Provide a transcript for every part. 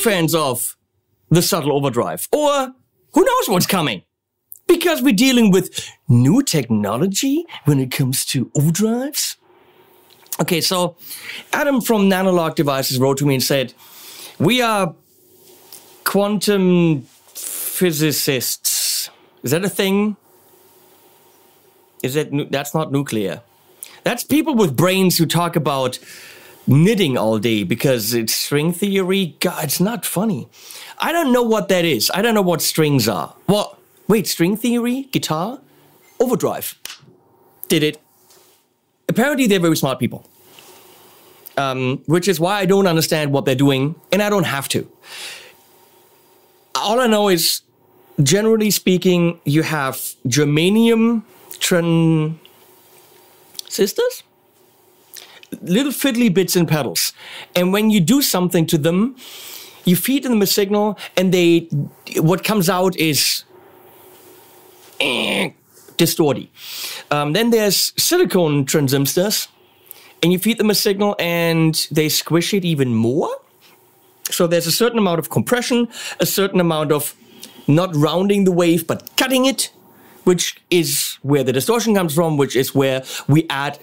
fans of the subtle overdrive, or who knows what's coming, because we're dealing with new technology when it comes to overdrives. Okay, so Adam from Nanolog Devices wrote to me and said, we are quantum physicists. Is that a thing? That's not nuclear. That's people with brains who talk about knitting all day because it's string theory. God, it's not funny. I don't know what that is. I don't know what strings are. What? Wait, string theory? Guitar? Overdrive. Did it. Apparently they're very smart people. Which is why I don't understand what they're doing, and I don't have to. All I know is, generally speaking, you have germanium transistors, little fiddly bits and pedals, and when you do something to them, you feed them a signal, and what comes out is distorty. Then there's silicone transistors, and you feed them a signal, and they squish it even more. So there's a certain amount of compression, a certain amount of not rounding the wave, but cutting it, which is where the distortion comes from, which is where we add,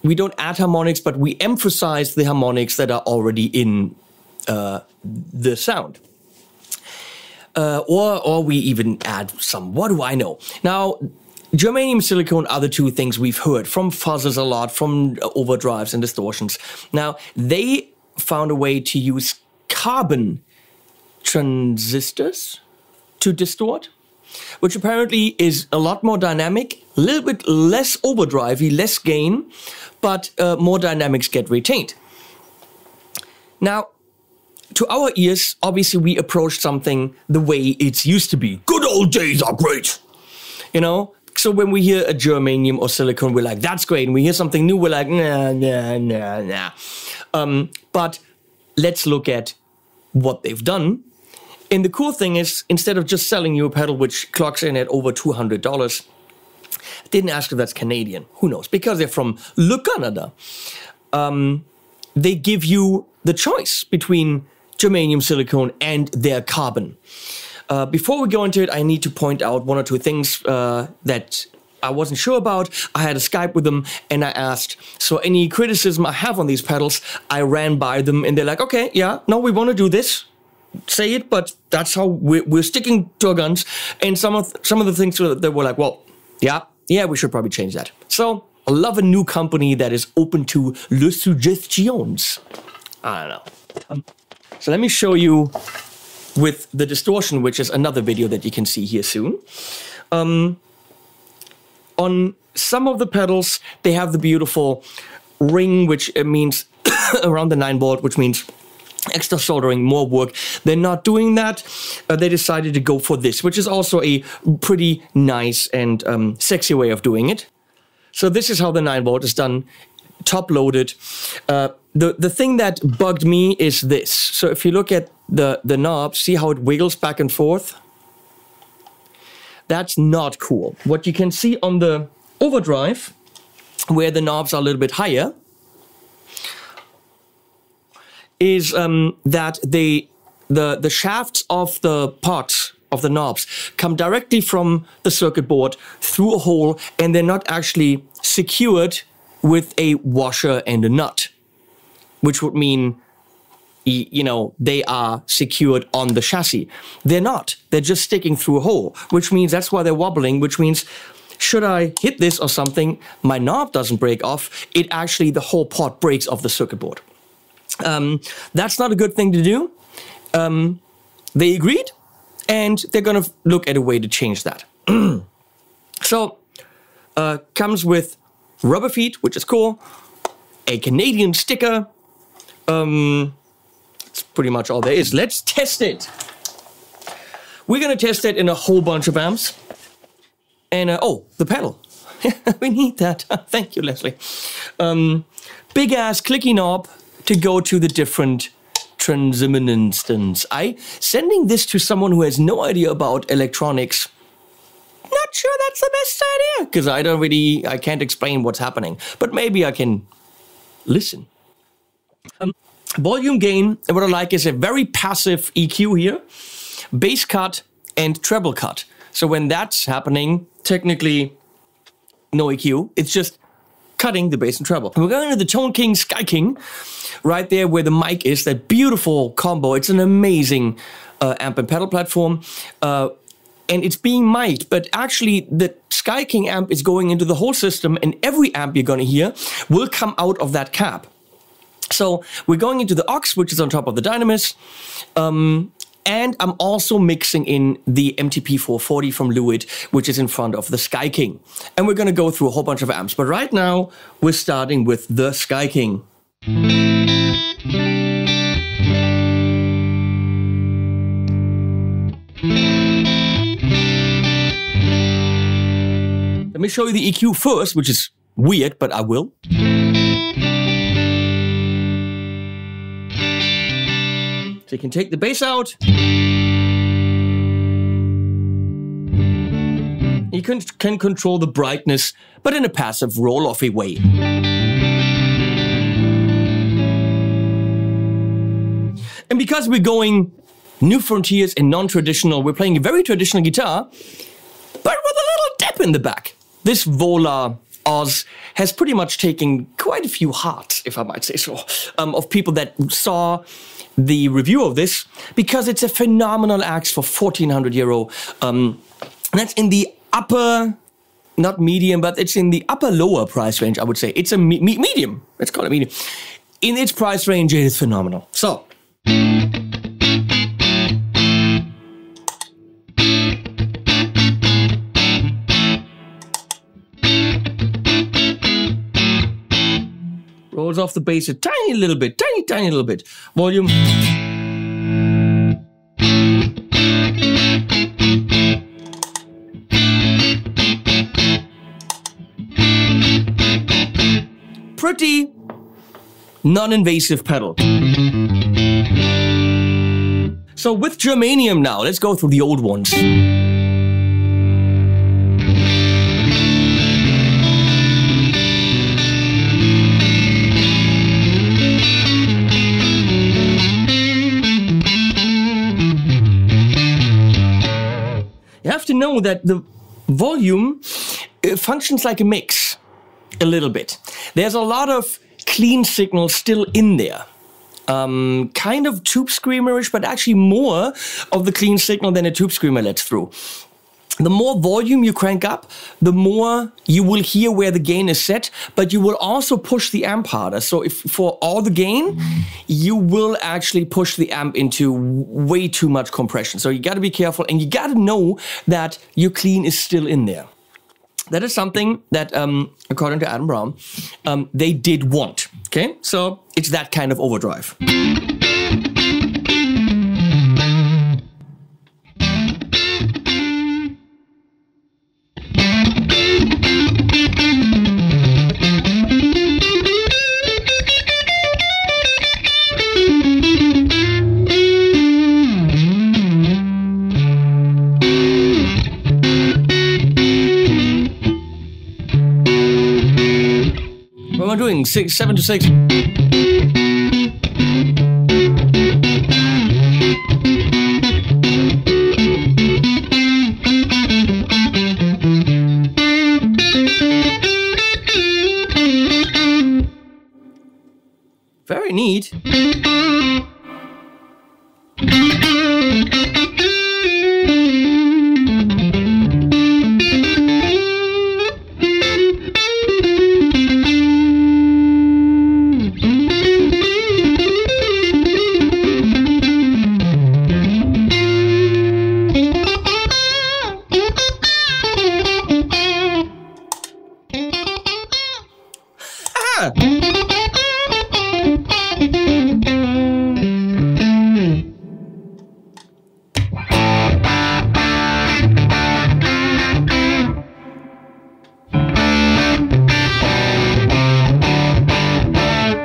we don't add harmonics, but we emphasize the harmonics that are already in the sound. Or we even add some, what do I know? Now, germanium, silicone are the two things we've heard from fuzzers a lot, from overdrives and distortions. Now, they found a way to use carbon transistors to distort, which apparently is a lot more dynamic, a little bit less overdrivey, less gain, but more dynamics get retained. Now, to our ears, obviously we approach something the way it's used to be. Good old days are great, you know? So when we hear a germanium or silicone, we're like, that's great. And we hear something new, we're like, nah, nah, nah, nah. But let's look at what they've done. And the cool thing is, instead of just selling you a pedal which clocks in at over $200, I didn't ask if that's Canadian. Who knows? Because they're from Le Canada. They give you the choice between germanium, silicone, and their carbon. Before we go into it, I need to point out one or two things that I wasn't sure about. I had a Skype with them, and I asked, so any criticism I have on these pedals, I ran by them, and they're like, okay, yeah, no, we want to do this. Say it, but that's how we're sticking to our guns. And some of the things that were like, well, yeah, we should probably change that. So I love a new company that is open to le suggestions. I don't know. So let me show you with the distortion, which is another video that you can see here soon. On some of the pedals, they have the beautiful ring, which means around the 9-volt, which means extra soldering, more work. They're not doing that. They decided to go for this, which is also a pretty nice and sexy way of doing it. So this is how the 9-volt is done, top loaded. The thing that bugged me is this. So if you look at the knob, see how it wiggles back and forth? That's not cool. What you can see on the overdrive, where the knobs are a little bit higher, is that the shafts of the pots of the knobs come directly from the circuit board through a hole, and they're not actually secured with a washer and a nut, which would mean, you know, they are secured on the chassis. They're not. They're just sticking through a hole, which means that's why they're wobbling, which means should I hit this or something, my knob doesn't break off. It actually, the whole pot breaks off the circuit board. That's not a good thing to do. They agreed, and they're going to look at a way to change that. So, comes with rubber feet, which is cool, a Canadian sticker. That's pretty much all there is. Let's test it. We're going to test it in a whole bunch of amps. And, oh, the pedal. We need that. Thank you, Leslie. Big ass clicky knob to go to the different transistors. Sending this to someone who has no idea about electronics, not sure that's the best idea, because I can't explain what's happening, but maybe I can listen. Volume gain, and what I like is a very passive EQ here, bass cut and treble cut. So when that's happening, technically no EQ, it's just cutting the bass and treble. And we're going to the Tone King, Sky King, right there where the mic is, that beautiful combo. It's an amazing amp and pedal platform. And it's being mic'd, but actually the Sky King amp is going into the whole system, and every amp you're gonna hear will come out of that cab. So we're going into the aux, which is on top of the Dynamis, and I'm also mixing in the MTP 440 from Lewitt, which is in front of the Sky King. And we're gonna go through a whole bunch of amps, but right now we're starting with the Sky King. Let me show you the EQ first, which is weird, but I will. So you can take the bass out. You can control the brightness, but in a passive roll-offy way. And because we're going new frontiers and non-traditional, we're playing a very traditional guitar, but with a little dip in the back. This Vola Oz has pretty much taken quite a few hearts, if I might say so, of people that saw the review of this, because it's a phenomenal axe for €1,400. That's in the upper, not medium, but it's in the upper lower price range, I would say. It's a medium. Let's call it medium. In its price range, it is phenomenal. So. Rolls off the bass a tiny little bit, tiny little bit. Volume. Pretty non-invasive pedal. So with Germanium now, let's go through the old ones. You have to know that the volume functions like a mix, a little bit. There's a lot of clean signal still in there. Kind of tube screamerish, but actually more of the clean signal than a tube screamer lets through. The more volume you crank up, the more you will hear where the gain is set, but you will also push the amp harder. So if for all the gain, you will actually push the amp into way too much compression. So you got to be careful, and you got to know that your clean is still in there. That is something that, according to Adam Brown, they did want. Okay, so it's that kind of overdrive. What am I doing? 7 to 6. Very neat.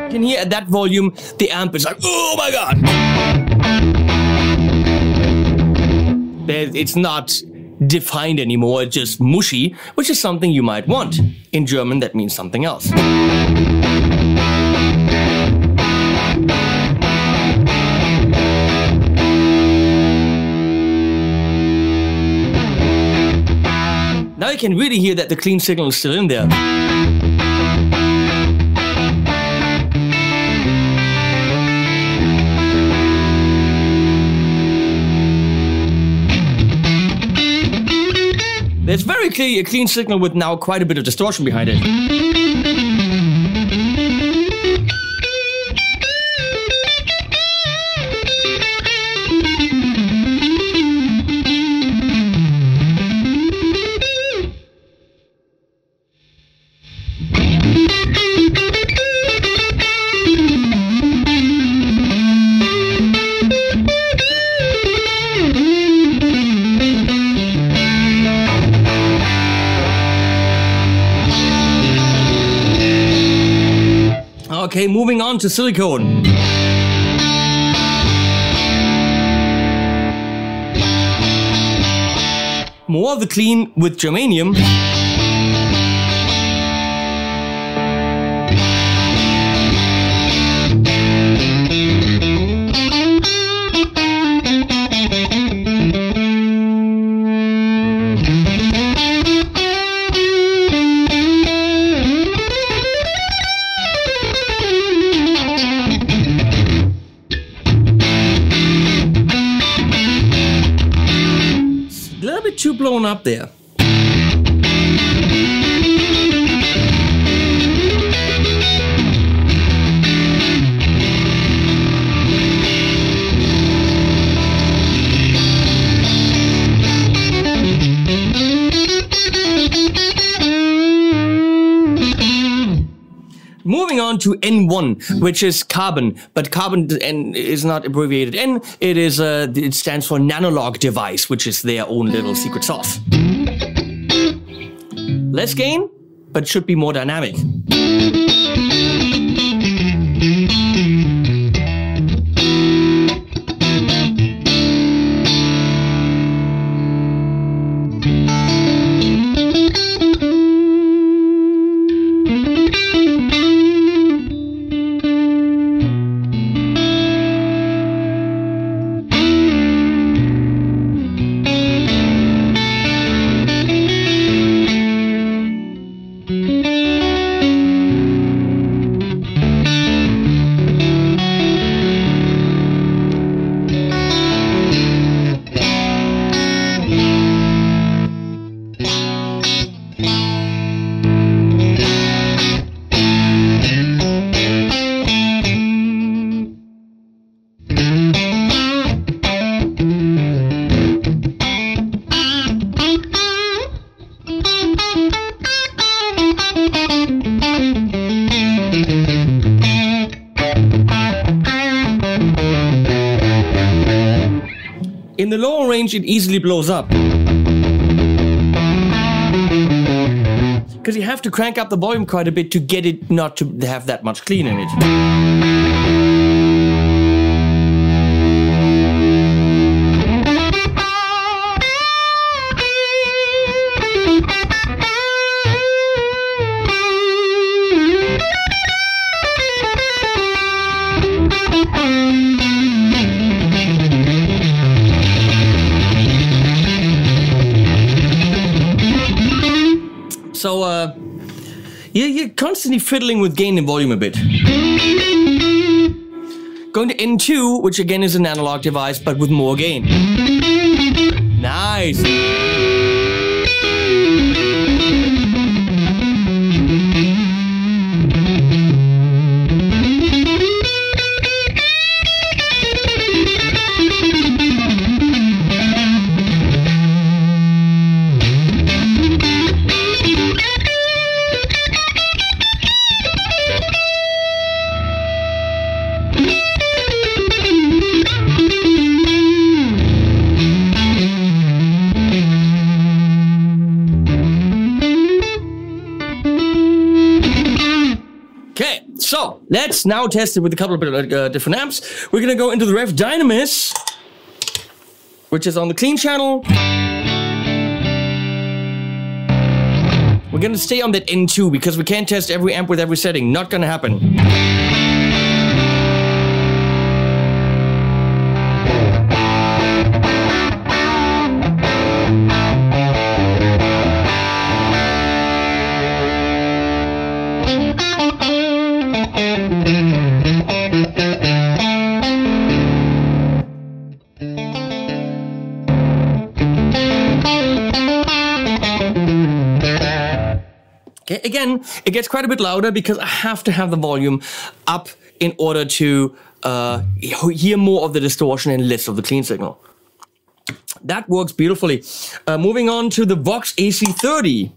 Can hear at that volume, the amp is like, oh my god! It's not defined anymore, it's just mushy, which is something you might want. In German, that means something else. Now you can really hear that the clean signal is still in there. There's very clearly a clean signal with now quite a bit of distortion behind it. Okay, moving on to silicone. More of the clean with germanium. Too blown up there. Moving on to N1, which is carbon, but carbon N is not abbreviated N. It is it stands for Nanolog device, which is their own little secret sauce. Less gain, but should be more dynamic. In the lower range, it easily blows up. Because you have to crank up the volume quite a bit to get it not to have that much clean in it. So, you're constantly fiddling with gain and volume a bit. Going to N2, which again is an analog device, but with more gain. Nice. So, let's now test it with a couple of different amps. We're gonna go into the Revv Dynamis, which is on the clean channel. We're gonna stay on that N2 because we can't test every amp with every setting. Not gonna happen. Okay, again, it gets quite a bit louder because I have to have the volume up in order to hear more of the distortion and less of the clean signal. That works beautifully. Moving on to the Vox AC30.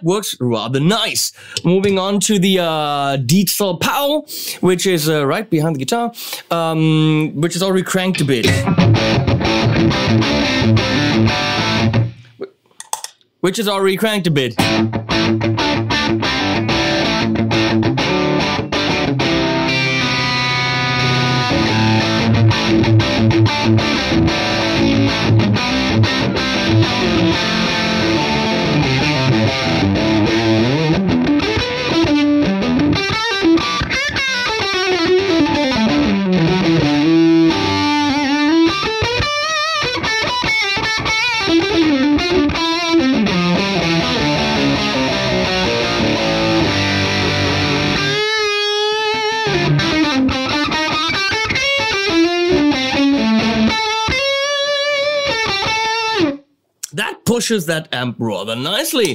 Works rather nice. Moving on to the Diesel Pow, which is right behind the guitar, which is already cranked a bit. Which is already cranked a bit. Pushes that amp rather nicely.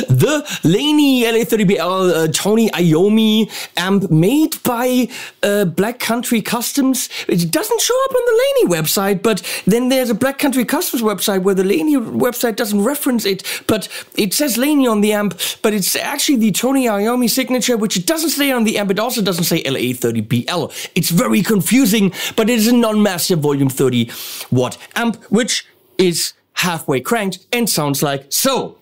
The Laney LA30BL Tony Iommi amp made by Black Country Customs. It doesn't show up on the Laney website, but then there's a Black Country Customs website where the Laney website doesn't reference it, but it says Laney on the amp, but it's actually the Tony Iommi signature, which it doesn't say on the amp. It also doesn't say LA30BL. It's very confusing, but it is a non-master volume 30 watt amp, which is halfway cranked and sounds like so.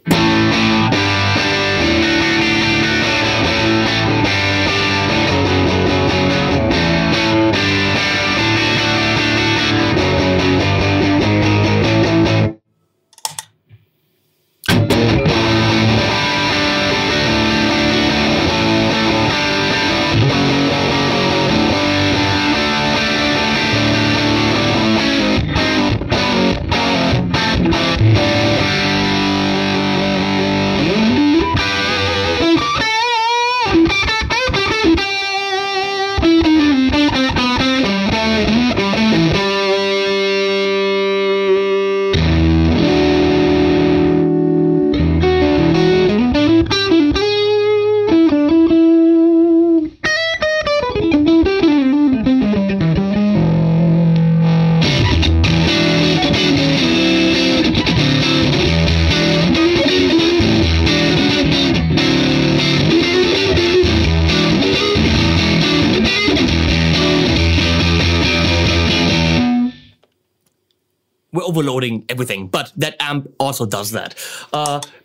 We're overloading everything, but that amp also does that.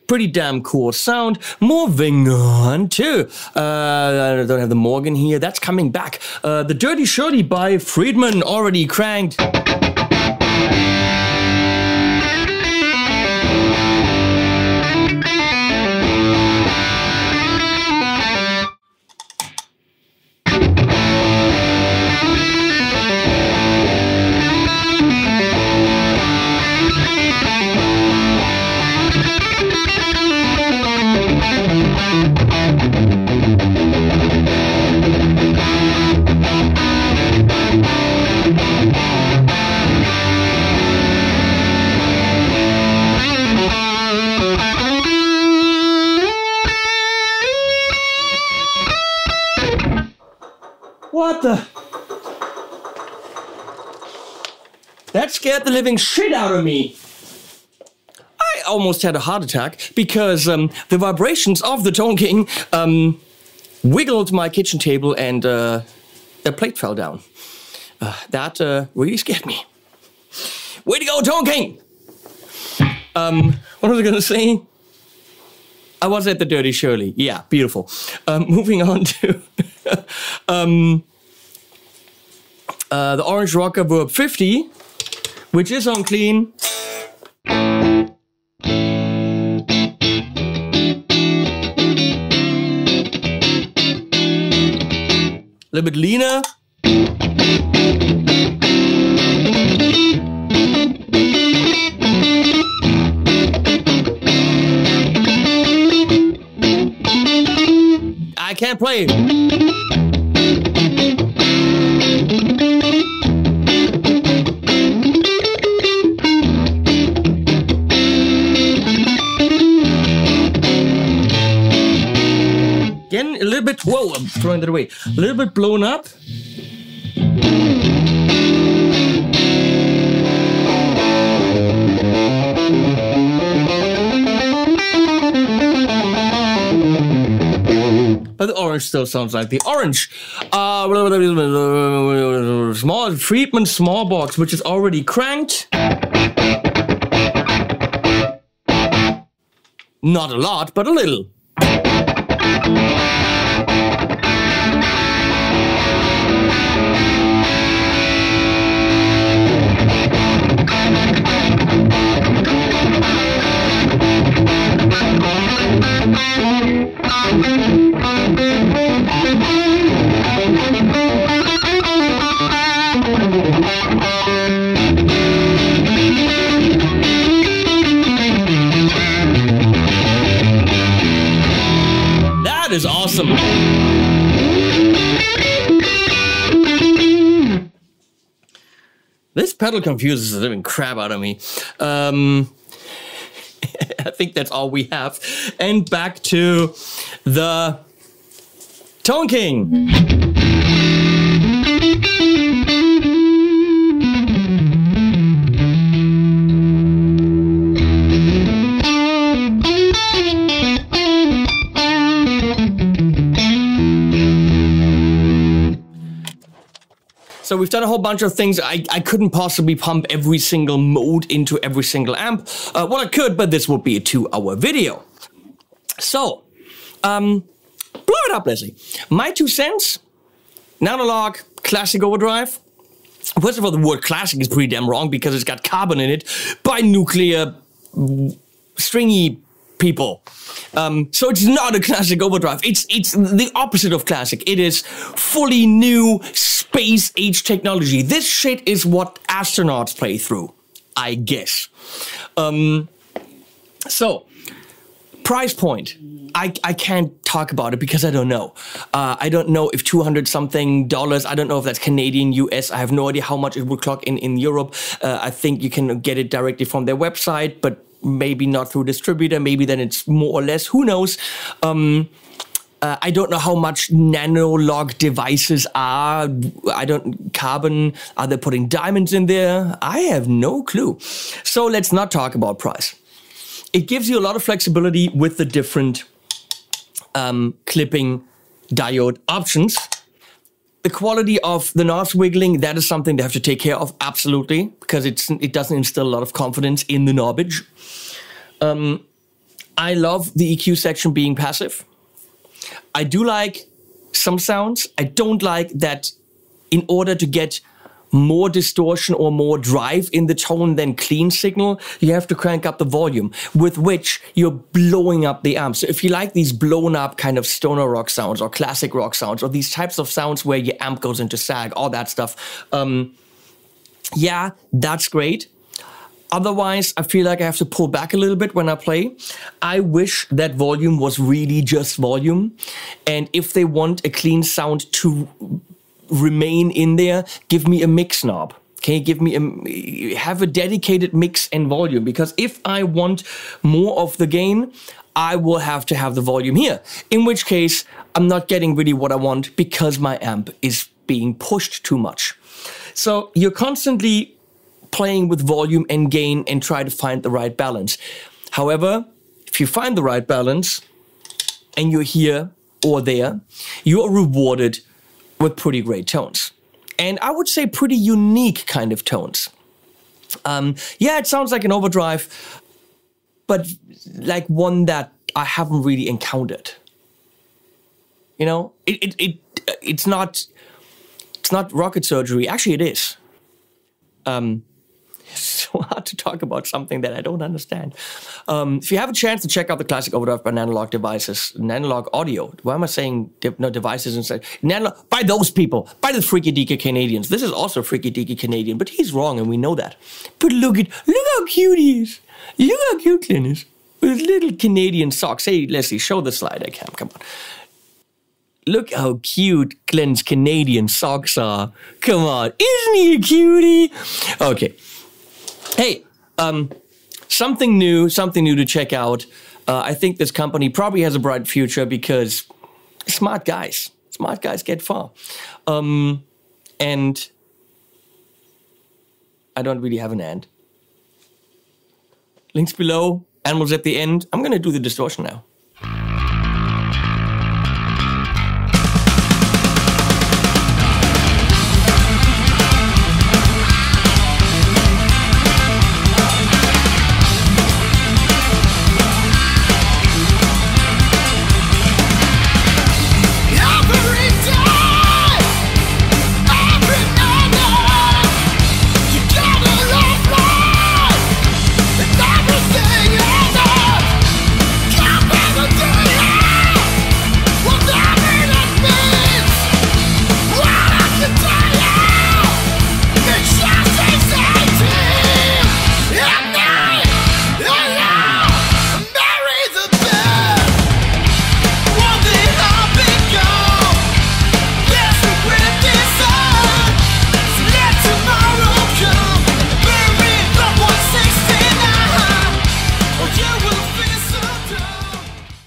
Pretty damn cool sound. Moving on to, I don't have the Morgan here, that's coming back. The Dirty Shirty by Friedman, already cranked. What the? That scared the living shit out of me. I almost had a heart attack because the vibrations of the Tone King wiggled my kitchen table and the plate fell down. That really scared me. Way to go, Tone King! What was I gonna say? I was at the Dirty Shirley. Yeah, beautiful. Moving on to the Orange Rocker Revv 50, which is on clean. A little bit leaner. I can't play. Again, a little bit, whoa, I'm throwing that away. A little bit blown up. But the orange still sounds like the orange. Small Friedman small box, which is already cranked. Not a lot, but a little. That is awesome. This pedal confuses the living crap out of me. I think that's all we have. And back to the Tone King. So we've done a whole bunch of things. I couldn't possibly pump every single mode into every single amp. Well, I could, but this would be a 2-hour video. So, blow it up, Leslie. My 2 cents, Nanolog, classic overdrive. First of all, the word classic is pretty damn wrong because it's got carbon in it by nuclear, stringy people. So it's not a classic overdrive. It's the opposite of classic. It is fully new space age technology. This shit is what astronauts play through, I guess. So price point. I can't talk about it because I don't know. I don't know if $200-something, I don't know if that's Canadian, US. I have no idea how much it would clock in Europe. I think you can get it directly from their website, but maybe not through distributor, maybe then it's more or less, who knows. I don't know how much Nanolog devices are. Carbon, are they putting diamonds in there? I have no clue. So let's not talk about price. It gives you a lot of flexibility with the different clipping diode options. The quality of the knobs wiggling, that is something they have to take care of, absolutely, because it doesn't instill a lot of confidence in the knobbage. I love the EQ section being passive. I do like some sounds. I don't like that in order to get more distortion or more drive in the tone than clean signal, you have to crank up the volume, with which you're blowing up the amp. So if you like these blown up kind of stoner rock sounds or classic rock sounds or these types of sounds where your amp goes into sag, all that stuff, yeah, that's great. Otherwise, I feel like I have to pull back a little bit when I play. I wish that volume was really just volume. And if they want a clean sound to remain in there, give me a mix knob. Okay, have a dedicated mix and volume. Because if I want more of the gain, I will have to have the volume here. In which case, I'm not getting really what I want because my amp is being pushed too much. So you're constantly playing with volume and gain and try to find the right balance. However, if you find the right balance and you're here or there, you are rewarded with pretty great tones. And I would say pretty unique kind of tones. Yeah, it sounds like an overdrive, but like one that I haven't really encountered. You know, it's not It's not rocket surgery. Actually, it is. It's so hard to talk about something that I don't understand. If you have a chance to check out the classic Overdrive by Nanolog devices, Nanolog audio. Why am I saying no devices instead? Nanolog, by those people, by the freaky deaky Canadians. This is also a freaky deaky Canadian, but he's wrong and we know that. But look how cute he is. Look how cute Glenn is. With his little Canadian socks. Hey, Leslie, show the slide I can. Come on. Look how cute Glenn's Canadian socks are. Come on. Isn't he a cutie? Okay. Hey, something new to check out. I think this company probably has a bright future because smart guys get far. And I don't really have an and. Links below, animals at the end. I'm going to do the distortion now.